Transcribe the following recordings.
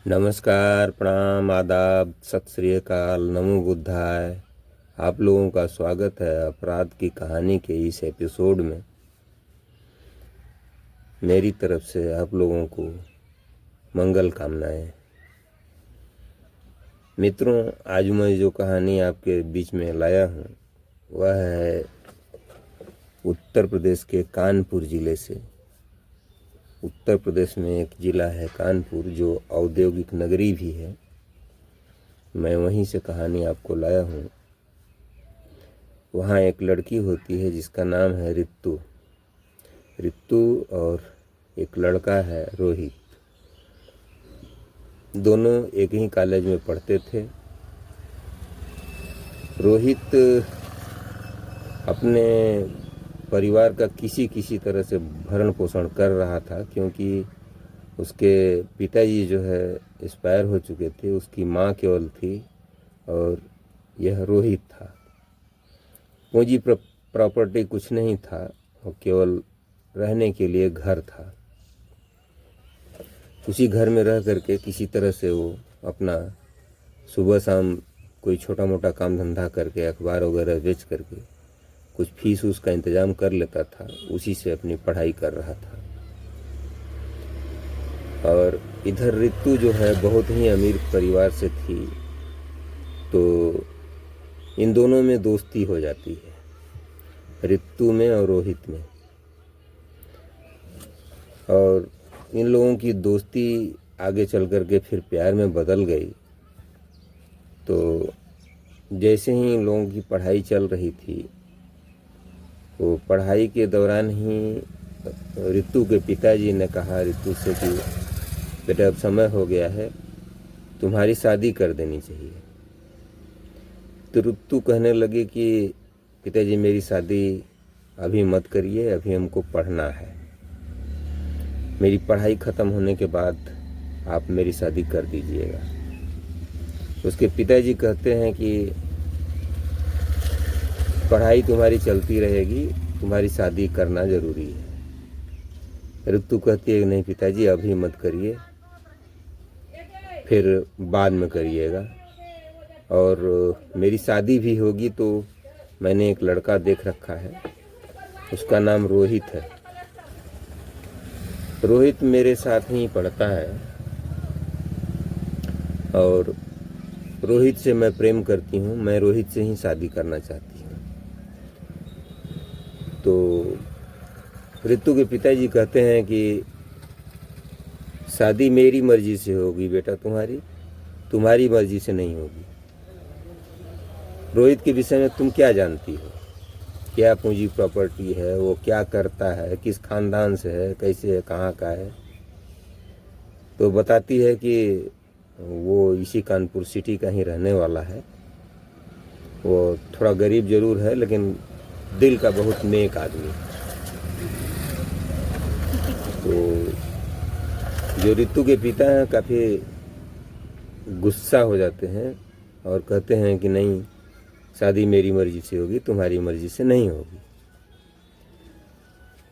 नमस्कार, प्रणाम, आदाब, सत श्री अकाल, नमो बुद्धाय। आप लोगों का स्वागत है अपराध की कहानी के इस एपिसोड में। मेरी तरफ से आप लोगों को मंगल कामनाएं। मित्रों, आज मैं जो कहानी आपके बीच में लाया हूँ वह है उत्तर प्रदेश के कानपुर ज़िले से। उत्तर प्रदेश में एक ज़िला है कानपुर जो औद्योगिक नगरी भी है। मैं वहीं से कहानी आपको लाया हूँ। वहाँ एक लड़की होती है जिसका नाम है रितु। और एक लड़का है रोहित। दोनों एक ही कॉलेज में पढ़ते थे। रोहित अपने परिवार का किसी तरह से भरण पोषण कर रहा था, क्योंकि उसके पिताजी जो है एक्सपायर हो चुके थे। उसकी माँ केवल थी और यह रोहित था। पूंजी प्रॉपर्टी कुछ नहीं था और केवल रहने के लिए घर था। उसी घर में रह करके किसी तरह से वो अपना सुबह शाम कोई छोटा मोटा काम धंधा करके अखबार वगैरह बेच करके कुछ फीस उसका इंतजाम कर लेता था। उसी से अपनी पढ़ाई कर रहा था। और इधर रितु जो है बहुत ही अमीर परिवार से थी, तो इन दोनों में दोस्ती हो जाती है, रितु में और रोहित में। और इन लोगों की दोस्ती आगे चल कर के फिर प्यार में बदल गई। तो जैसे ही इन लोगों की पढ़ाई चल रही थी, वो पढ़ाई के दौरान ही रितु के पिताजी ने कहा रितु से कि बेटा अब समय हो गया है, तुम्हारी शादी कर देनी चाहिए। तो रितु कहने लगी कि पिताजी मेरी शादी अभी मत करिए, अभी हमको पढ़ना है। मेरी पढ़ाई ख़त्म होने के बाद आप मेरी शादी कर दीजिएगा। उसके पिताजी कहते हैं कि पढ़ाई तुम्हारी चलती रहेगी, तुम्हारी शादी करना ज़रूरी है। रितु कहती है नहीं पिताजी अभी मत करिए, फिर बाद में करिएगा। और मेरी शादी भी होगी तो मैंने एक लड़का देख रखा है, उसका नाम रोहित है। रोहित मेरे साथ ही पढ़ता है और रोहित से मैं प्रेम करती हूँ। मैं रोहित से ही शादी करना चाहती हूँ। तो रितु के पिताजी कहते हैं कि शादी मेरी मर्जी से होगी बेटा, तुम्हारी मर्जी से नहीं होगी। रोहित के विषय में तुम क्या जानती हो? क्या पूंजी प्रॉपर्टी है, वो क्या करता है, किस खानदान से है, कैसे है, कहाँ का है? तो बताती है कि वो इसी कानपुर सिटी का ही रहने वाला है। वो थोड़ा गरीब जरूर है लेकिन दिल का बहुत नेक आदमी। तो जो रितु के पिता हैं काफ़ी गुस्सा हो जाते हैं और कहते हैं कि नहीं, शादी मेरी मर्जी से होगी, तुम्हारी मर्जी से नहीं होगी।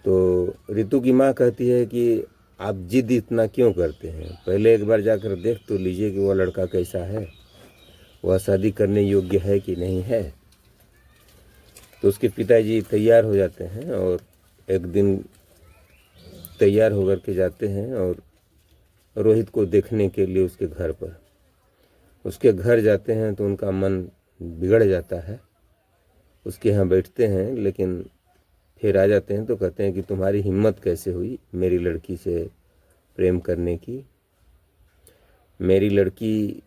तो रितु की माँ कहती है कि आप जिद इतना क्यों करते हैं, पहले एक बार जाकर देख तो लीजिए कि वह लड़का कैसा है, वह शादी करने योग्य है कि नहीं है। तो उसके पिताजी तैयार हो जाते हैं और एक दिन तैयार होकर के जाते हैं और रोहित को देखने के लिए उसके घर पर। उसके घर जाते हैं तो उनका मन बिगड़ जाता है। उसके यहाँ बैठते हैं लेकिन फिर आ जाते हैं तो कहते हैं कि तुम्हारी हिम्मत कैसे हुई मेरी लड़की से प्रेम करने की? मेरी लड़की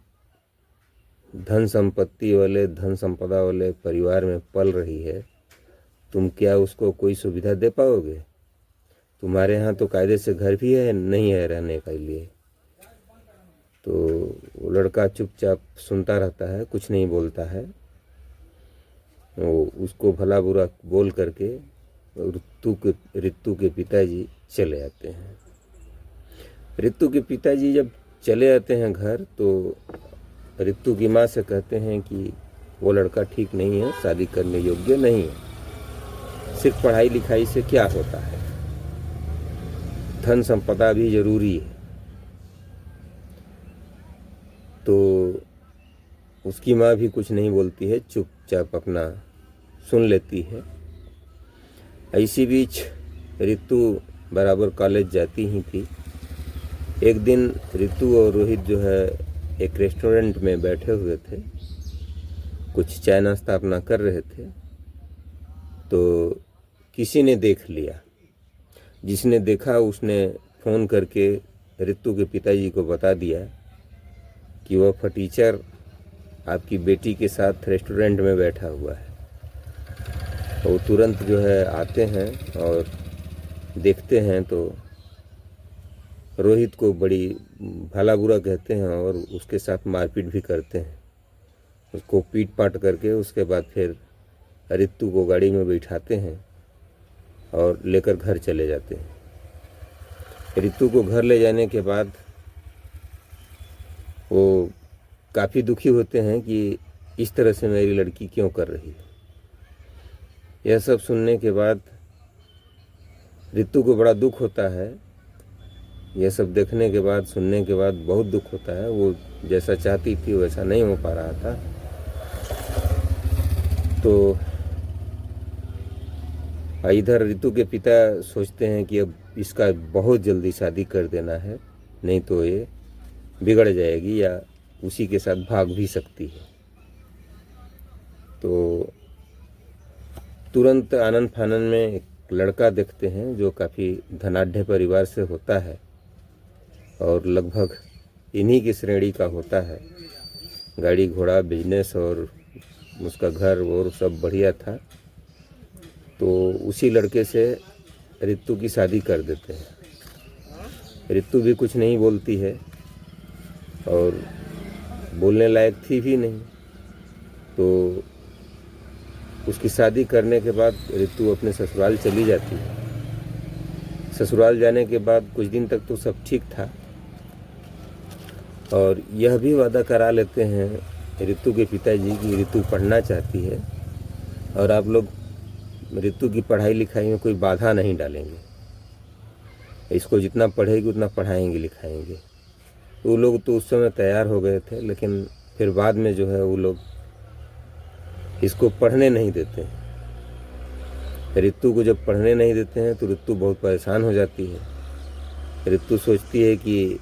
धन संपदा वाले परिवार में पल रही है, तुम क्या उसको कोई सुविधा दे पाओगे? तुम्हारे यहाँ तो कायदे से घर भी है नहीं है रहने के लिए। तो वो लड़का चुपचाप सुनता रहता है, कुछ नहीं बोलता है। वो उसको भला बुरा बोल करके रितु के पिताजी चले आते हैं। रितु के पिताजी जब चले आते हैं घर तो रितु की माँ से कहते हैं कि वो लड़का ठीक नहीं है, शादी करने योग्य नहीं है। सिर्फ पढ़ाई लिखाई से क्या होता है, धन संपदा भी जरूरी है। उसकी माँ भी कुछ नहीं बोलती है, चुपचाप अपना सुन लेती है। इसी बीच ऋतु बराबर कॉलेज जाती ही थी। एक दिन ऋतु और रोहित जो है एक रेस्टोरेंट में बैठे हुए थे, कुछ चाय नाश्ता अपना कर रहे थे, तो किसी ने देख लिया। जिसने देखा उसने फ़ोन करके ऋतु के पिताजी को बता दिया कि वह फटीचर आपकी बेटी के साथ रेस्टोरेंट में बैठा हुआ है। वो तुरंत जो है आते हैं और देखते हैं तो रोहित को बड़ी भला बुरा कहते हैं और उसके साथ मारपीट भी करते हैं। उसको पीट पाट करके उसके बाद फिर ऋतु को गाड़ी में बैठाते हैं और लेकर घर चले जाते हैं। ऋतु को घर ले जाने के बाद वो काफ़ी दुखी होते हैं कि इस तरह से मेरी लड़की क्यों कर रही है। यह सब सुनने के बाद ऋतु को बड़ा दुख होता है। यह सब देखने के बाद, सुनने के बाद बहुत दुख होता है। वो जैसा चाहती थी वैसा नहीं हो पा रहा था। तो इधर ऋतु के पिता सोचते हैं कि अब इसका बहुत जल्दी शादी कर देना है, नहीं तो ये बिगड़ जाएगी या उसी के साथ भाग भी सकती है। तो तुरंत आनन फानन में एक लड़का देखते हैं जो काफ़ी धनाढ़ परिवार से होता है और लगभग इन्हीं की श्रेणी का होता है। गाड़ी घोड़ा, बिजनेस और उसका घर और सब बढ़िया था। तो उसी लड़के से ऋतु की शादी कर देते हैं। ऋतु भी कुछ नहीं बोलती है और बोलने लायक थी भी नहीं। तो उसकी शादी करने के बाद ऋतु अपने ससुराल चली जाती है। ससुराल जाने के बाद कुछ दिन तक तो सब ठीक था और यह भी वादा करा लेते हैं ऋतु के पिताजी की ऋतु पढ़ना चाहती है और आप लोग ऋतु की पढ़ाई लिखाई में कोई बाधा नहीं डालेंगे। इसको जितना पढ़ेगी उतना पढ़ाएंगे लिखाएंगे। तो वो लोग तो उस समय तैयार हो गए थे, लेकिन फिर बाद में जो है वो लोग इसको पढ़ने नहीं देते हैं। ऋतु को जब पढ़ने नहीं देते हैं तो ऋतु बहुत परेशान हो जाती है। ऋतु सोचती है कि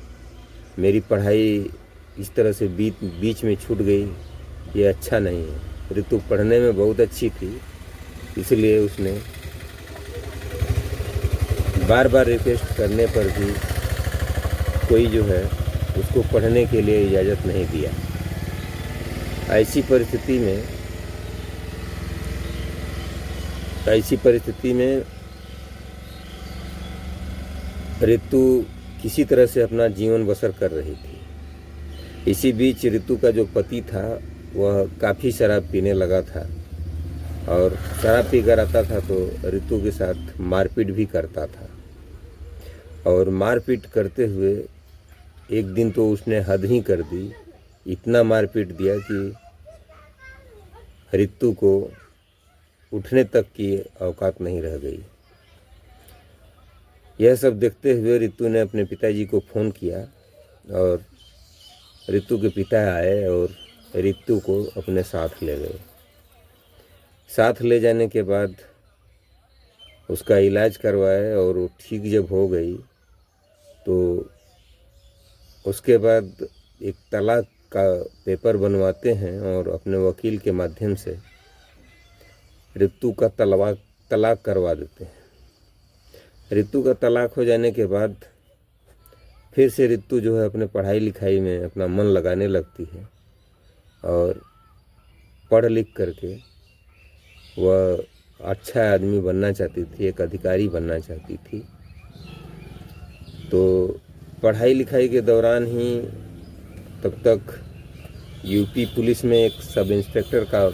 मेरी पढ़ाई इस तरह से बीच में छूट गई, ये अच्छा नहीं है। ऋतु पढ़ने में बहुत अच्छी थी, इसलिए उसने बार बार रिक्वेस्ट करने पर भी कोई जो है उसको पढ़ने के लिए इजाज़त नहीं दिया। ऐसी परिस्थिति में ऋतु किसी तरह से अपना जीवन बसर कर रही थी। इसी बीच ऋतु का जो पति था वह काफ़ी शराब पीने लगा था और शराब पीकर आता था तो ऋतु के साथ मारपीट भी करता था। और मारपीट करते हुए एक दिन तो उसने हद ही कर दी। इतना मारपीट दिया कि ऋतु को उठने तक की औकात नहीं रह गई। यह सब देखते हुए ऋतु ने अपने पिताजी को फ़ोन किया और ऋतु के पिता आए और ऋतु को अपने साथ ले गए। साथ ले जाने के बाद उसका इलाज करवाए और वो ठीक जब हो गई तो उसके बाद एक तलाक का पेपर बनवाते हैं और अपने वकील के माध्यम से ऋतु का तलाक करवा देते हैं। ऋतु का तलाक हो जाने के बाद फिर से ऋतु जो है अपने पढ़ाई लिखाई में अपना मन लगाने लगती है और पढ़ लिख करके वह अच्छा आदमी बनना चाहती थी, एक अधिकारी बनना चाहती थी। तो पढ़ाई लिखाई के दौरान ही तब तक यूपी पुलिस में एक सब इंस्पेक्टर का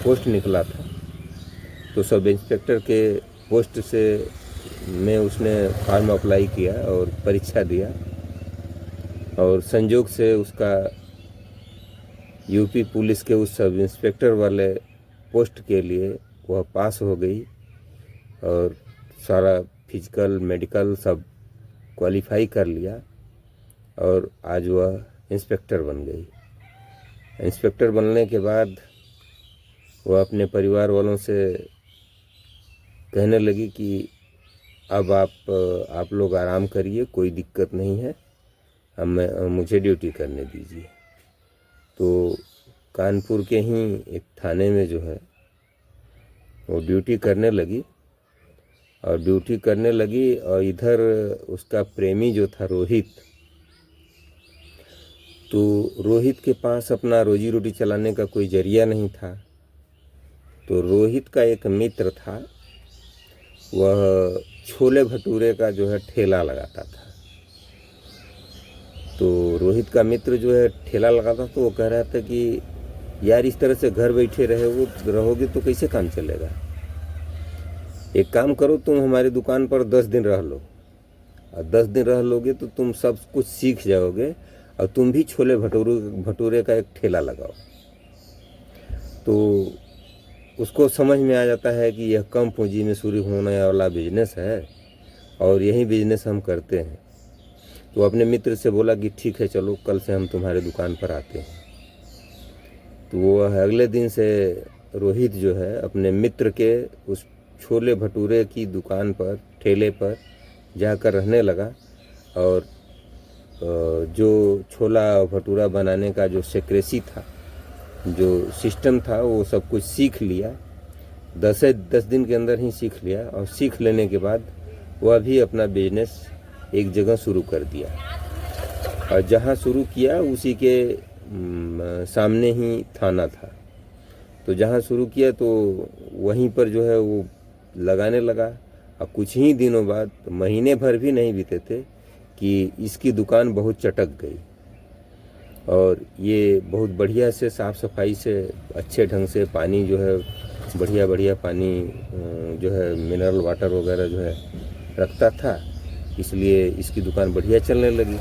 पोस्ट निकला था। तो सब इंस्पेक्टर के पोस्ट से में उसने फॉर्म अप्लाई किया और परीक्षा दिया और संजोग से उसका यूपी पुलिस के उस सब इंस्पेक्टर वाले पोस्ट के लिए वह पास हो गई और सारा फिजिकल मेडिकल सब क्वालिफाई कर लिया और आज वह इंस्पेक्टर बन गई। इंस्पेक्टर बनने के बाद वह अपने परिवार वालों से कहने लगी कि अब आप लोग आराम करिए, कोई दिक्कत नहीं है, अब मुझे ड्यूटी करने दीजिए। तो कानपुर के ही एक थाने में जो है वो ड्यूटी करने लगी और इधर उसका प्रेमी जो था रोहित, तो रोहित के पास अपना रोजी रोटी चलाने का कोई जरिया नहीं था। तो रोहित का एक मित्र था, वह छोले भटूरे का जो है ठेला लगाता था। तो रोहित का मित्र जो है ठेला लगाता, तो वो कह रहा था कि यार इस तरह से घर बैठे रहोगे तो कैसे काम चलेगा। एक काम करो, तुम हमारी दुकान पर 10 दिन रह लो, और 10 दिन रह लोगे तो तुम सब कुछ सीख जाओगे और तुम भी छोले भटूरे का एक ठेला लगाओ। तो उसको समझ में आ जाता है कि यह कम पूंजी में शुरू होने वाला बिजनेस है और यही बिजनेस हम करते हैं। तो अपने मित्र से बोला कि ठीक है, चलो कल से हम तुम्हारे दुकान पर आते हैं। तो वो अगले दिन से रोहित जो है अपने मित्र के उस छोले भटूरे की दुकान पर, ठेले पर जाकर रहने लगा और जो छोला भटूरा बनाने का जो सेक्रेसी था, जो सिस्टम था, वो सब कुछ सीख लिया। 10 दिन के अंदर ही सीख लिया और सीख लेने के बाद वह भी अपना बिजनेस एक जगह शुरू कर दिया। और जहाँ शुरू किया उसी के सामने ही थाना था। तो जहाँ शुरू किया तो वहीं पर जो है वो लगाने लगा। और कुछ ही दिनों बाद, महीने भर भी नहीं बीते थे कि इसकी दुकान बहुत चटक गई और ये बहुत बढ़िया से साफ़ सफाई से, अच्छे ढंग से पानी जो है बढ़िया पानी जो है मिनरल वाटर वगैरह जो है रखता था। इसलिए इसकी दुकान बढ़िया चलने लगी।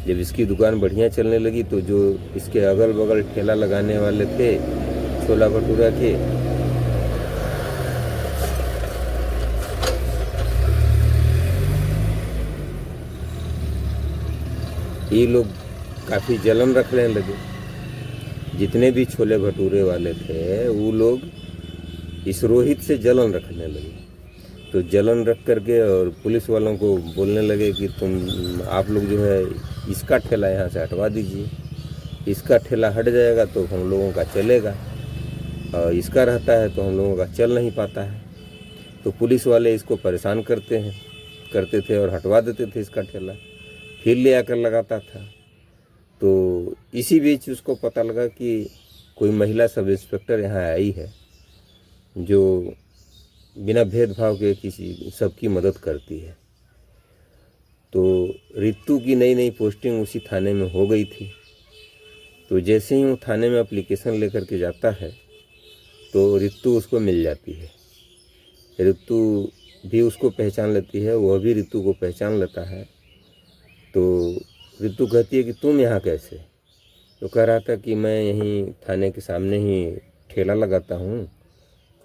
जब इसकी दुकान बढ़िया चलने लगी तो जो इसके अगल बगल ठेला लगाने वाले थे छोला भटूरा के, ये लोग काफ़ी जलन रखने लगे। जितने भी छोले भटूरे वाले थे वो लोग इस रोहित से जलन रखने लगे। तो जलन रख करके और पुलिस वालों को बोलने लगे कि आप लोग जो है इसका ठेला यहाँ से हटवा दीजिए, इसका ठेला हट जाएगा तो हम लोगों का चलेगा, और इसका रहता है तो हम लोगों का चल नहीं पाता है। तो पुलिस वाले इसको परेशान करते थे और हटवा देते थे इसका ठेला, फिर ले आकर लगाता था। तो इसी बीच उसको पता लगा कि कोई महिला सब इंस्पेक्टर यहाँ आई है जो बिना भेदभाव के किसी सबकी मदद करती है। तो रितु की नई पोस्टिंग उसी थाने में हो गई थी। तो जैसे ही वो थाने में एप्लीकेशन लेकर के जाता है तो रितु उसको मिल जाती है। रितु भी उसको पहचान लेती है, वह भी रितु को पहचान लेता है। तो रितु कहती है कि तुम यहाँ कैसे? तो कह रहा था कि मैं यहीं थाने के सामने ही ठेला लगाता हूँ,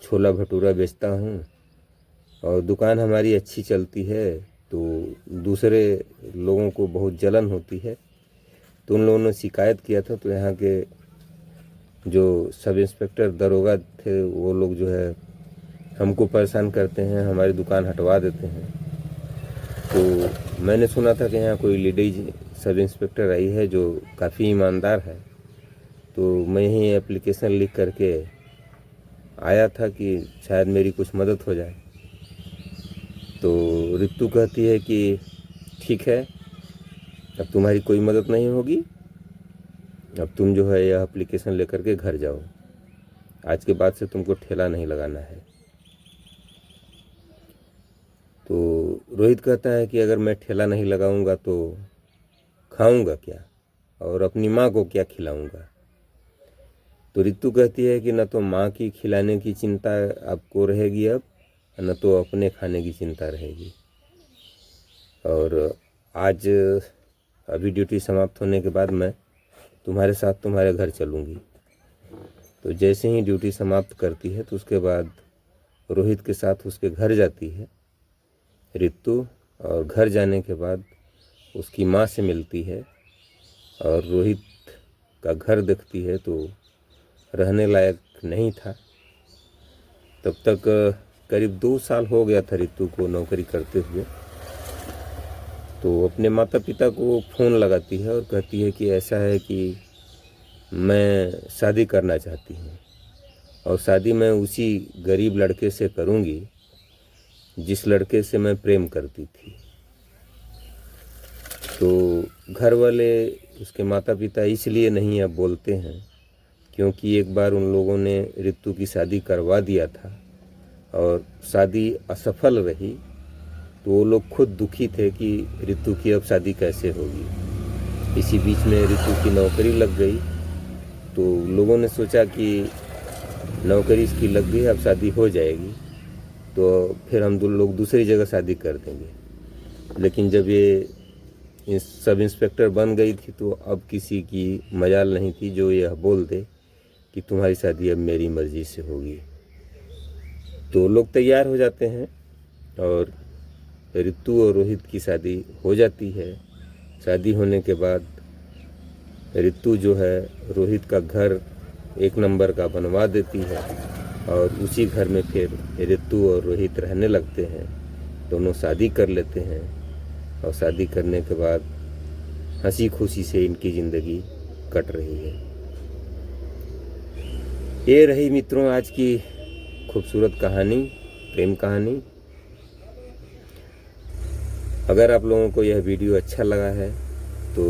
छोला भटूरा बेचता हूँ और दुकान हमारी अच्छी चलती है, तो दूसरे लोगों को बहुत जलन होती है। तो उन लोगों ने शिकायत किया था, तो यहाँ के जो सब इंस्पेक्टर दरोगा थे वो लोग जो है हमको परेशान करते हैं, हमारी दुकान हटवा देते हैं। तो मैंने सुना था कि यहाँ कोई लेडीज सब इंस्पेक्टर आई है जो काफ़ी ईमानदार है, तो मैं ही एप्लीकेशन लिख करके आया था कि शायद मेरी कुछ मदद हो जाए। तो रितु कहती है कि ठीक है, अब तुम्हारी कोई मदद नहीं होगी, अब तुम जो है यह एप्लीकेशन लेकर के घर जाओ, आज के बाद से तुमको ठेला नहीं लगाना है। तो रोहित कहता है कि अगर मैं ठेला नहीं लगाऊंगा तो खाऊंगा क्या और अपनी माँ को क्या खिलाऊंगा? तो रितु कहती है कि न तो माँ की खिलाने की चिंता आपको रहेगी अब, न तो अपने खाने की चिंता रहेगी। और आज अभी ड्यूटी समाप्त होने के बाद मैं तुम्हारे साथ तुम्हारे घर चलूँगी। तो जैसे ही ड्यूटी समाप्त करती है तो उसके बाद रोहित के साथ उसके घर जाती है रितु, और घर जाने के बाद उसकी माँ से मिलती है और रोहित का घर देखती है तो रहने लायक नहीं था। तब तक करीब 2 साल हो गया था रितु को नौकरी करते हुए। तो अपने माता पिता को फ़ोन लगाती है और कहती है कि ऐसा है कि मैं शादी करना चाहती हूँ और शादी मैं उसी गरीब लड़के से करूँगी जिस लड़के से मैं प्रेम करती थी। तो घर वाले, उसके माता पिता इसलिए नहीं अब बोलते हैं क्योंकि एक बार उन लोगों ने रितु की शादी करवा दिया था और शादी असफल रही। तो वो लोग खुद दुखी थे कि रितु की अब शादी कैसे होगी। इसी बीच में रितु की नौकरी लग गई तो लोगों ने सोचा कि नौकरी इसकी लग गई, अब शादी हो जाएगी तो फिर हम लोग दूसरी जगह शादी कर देंगे। लेकिन जब ये सब इंस्पेक्टर बन गई थी तो अब किसी की मजाल नहीं थी जो यह बोल दे कि तुम्हारी शादी अब मेरी मर्जी से होगी। तो लोग तैयार हो जाते हैं और रितु और रोहित की शादी हो जाती है। शादी होने के बाद रितु जो है रोहित का घर 1 नंबर का बनवा देती है और उसी घर में फिर रितु और रोहित रहने लगते हैं। दोनों शादी कर लेते हैं और शादी करने के बाद हंसी खुशी से इनकी ज़िंदगी कट रही है। ये रही मित्रों आज की खूबसूरत कहानी, प्रेम कहानी। अगर आप लोगों को यह वीडियो अच्छा लगा है तो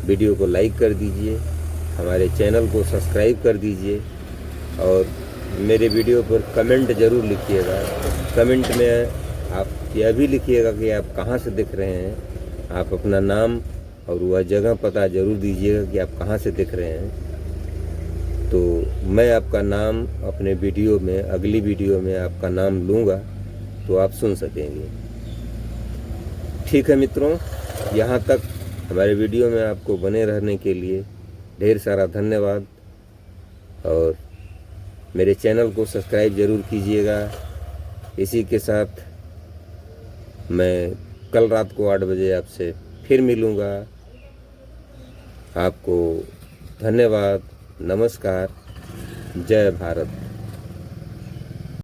वीडियो को लाइक कर दीजिए, हमारे चैनल को सब्सक्राइब कर दीजिए और मेरे वीडियो पर कमेंट ज़रूर लिखिएगा। कमेंट में आप यह भी लिखिएगा कि आप कहाँ से देख रहे हैं। आप अपना नाम और वह जगह पता ज़रूर दीजिएगा कि आप कहाँ से देख रहे हैं। तो मैं आपका नाम अपने वीडियो में, अगली वीडियो में आपका नाम लूँगा तो आप सुन सकेंगे। ठीक है मित्रों, यहाँ तक हमारे वीडियो में आपको बने रहने के लिए ढेर सारा धन्यवाद और मेरे चैनल को सब्सक्राइब ज़रूर कीजिएगा। इसी के साथ मैं कल रात को 8 बजे आपसे फिर मिलूँगा। आपको धन्यवाद, नमस्कार, जय भारत।